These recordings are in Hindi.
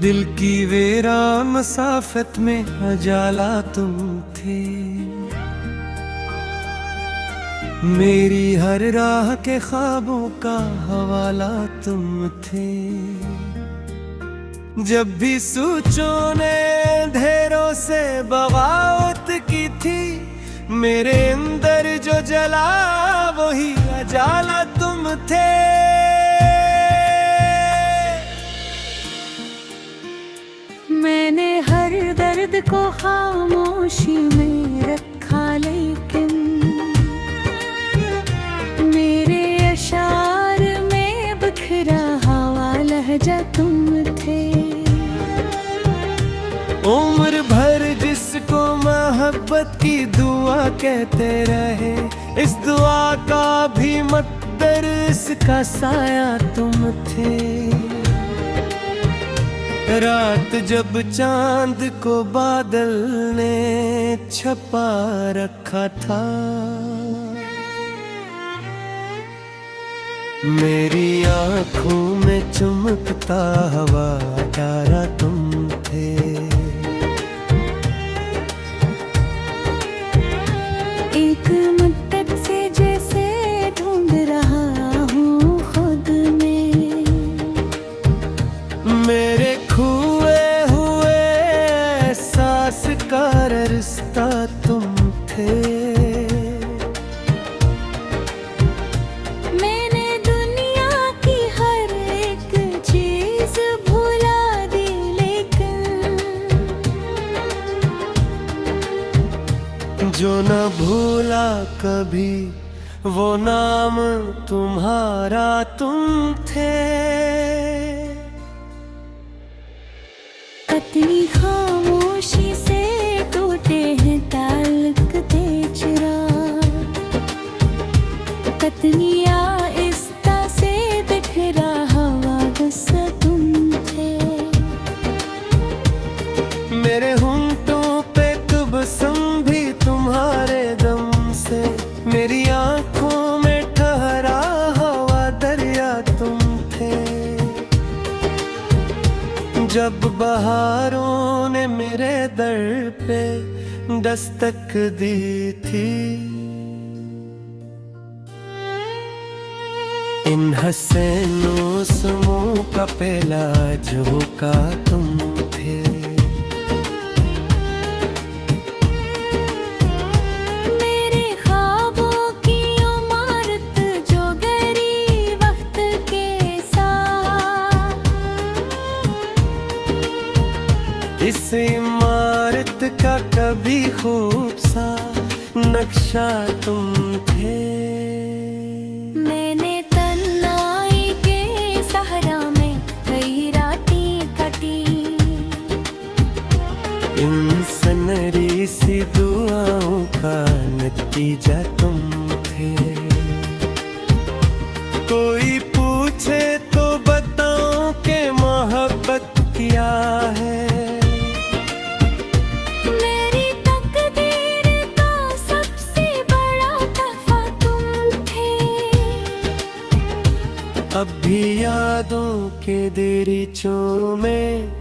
दिल की वीरान मसाफत में उजाला तुम थे। मेरी हर राह के ख्वाबों का हवाला तुम थे। जब भी सूचों ने अंधेरों से बगावत की थी, मेरे अंदर जो जला वही उजाला तुम थे। मैंने हर दर्द को खामोशी में रखा, लेकिन मेरे अशार में बिखरा हवा लहजा तुम थे। उम्र भर जिसको मोहब्बत की दुआ कहते रहे, इस दुआ का भी मकदर इसका साया तुम थे। रात जब चांद को बादल ने छपा रखा था, मेरी आंखों में चमकता हवा तारा तुम थे। एक मुद्दत से जैसे ढूंढ रहा हूँ खुद में, मेरे खोए हुए एहसास का रिश्ता तुम थे। मैंने दुनिया की हर एक चीज भुला दी, लेकिन जो न भूला कभी वो नाम तुम्हारा तुम थे। कतनी खामोशी से टूटे हैं ताल्लुक तेरा, कतनी आहिस्ता से बिखरा हवा गुस्सा तुम थे। मेरे होंठों पे तबस्सुम भी तुम्हारे दम से, मेरी आंखों में ठहरा हवा दरिया तुम थे। जब बहारों ने मेरे दर पे दस्तक दी थी, इन हसीनों समूह का पहला झोंका तुम थे। मेरे ख्वाबों की इमारत जो गरी वक्त के साथ, इस इमारत का कभी खूब सा नक्शा तुम थे। मैंने तन्हाई के सहरा में कई रातें कटी, इन सनरी सी दुआओं का नतीजा तुम थे। कोई पूछे तो बताओ कि मोहब्बत क्या है। मेरी तकदीर का सबसे बड़ा तोहफा तुम थे। अब भी यादों के दरीचों में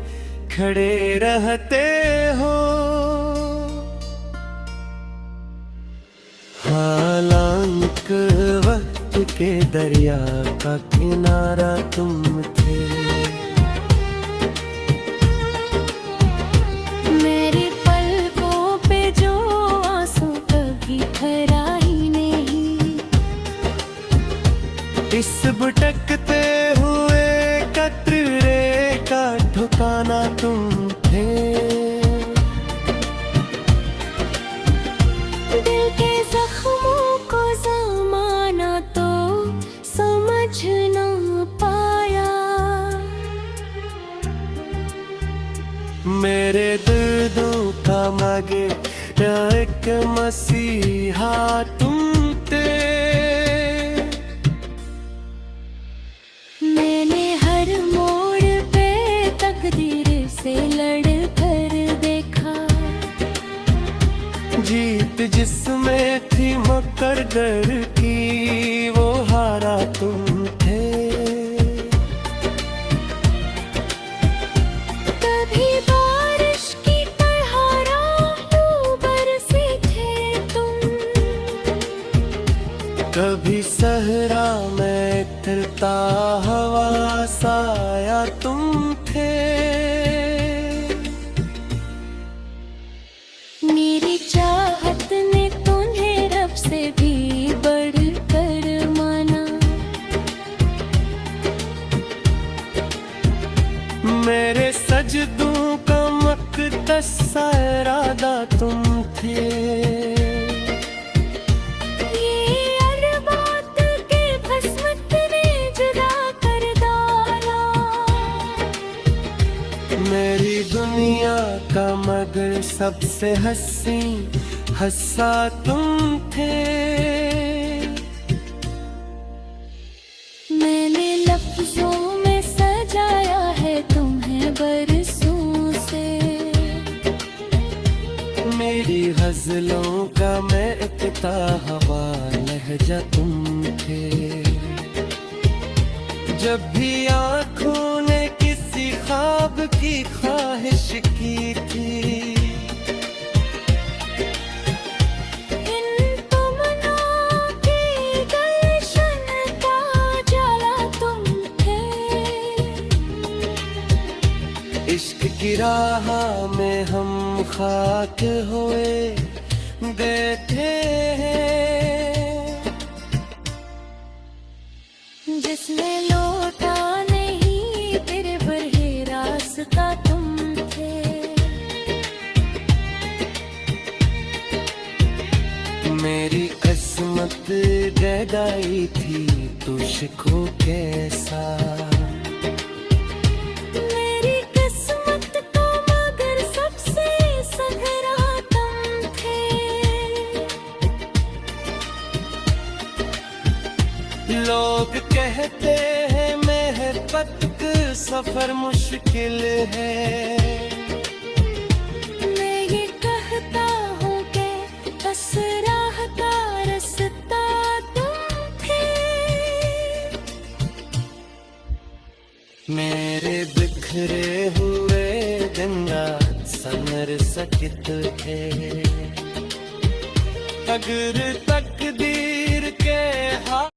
खड़े रहते हो, हालांकि वक्त के दरिया का किनारा तुम थे। मेरे पलकों पे जो आंसू कभी ठहरा ही नहीं, इस भटकते हुए कतरे का ठिकाना तुम थे। दिल के जख्मों को ज़माना तो समझ ना पाया, मेरे दर्दों का मगे एक मसीहा तुम थे। मैंने हर मोड़ पे तकदीर से लड़ कर देखा, जीत जिसमें थी मकर डर की वो हारा तुम थे। कभी सहरा में फिरता हवा साया तुम थे। मेरी चाहत ने तुम्हें रब से भी बढ़कर माना। मेरे सजदों का मक़दस सा इरादा तुम थे। ये अरबात के भस्म ने जुदा कर डाला। मेरी दुनिया का मगर सबसे हंसी हंसा तुम थे। मैंने लफ्जों में सजाया है तुम्हें बरसों से। मेरी गजलों का मैं इकता हवा लहजा तुम थे। जब भी आँखों ने किसी ख्वाब की ख्वाहिश की थी, इन तमन्नाओं की गुलशन का जाला तुम थे। इश्क की राह में हम खाक हुए बैठे हैं। जिसने लौटा नहीं फिर बरहे रास्ता तुम थे। मेरी किस्मत गदाई थी तुझको कैसा। मेरी किस्मत का मगर सबसे सघरा तुम थे। लोग कहते हैं मोहब्बत का सफर मुश्किल है। मैं ये कहता हूँ कि बस राह का रास्ता तुम थे। मेरे बिखरे हुए दिन रात समर सकित थे। अगर तकदीर के हाथ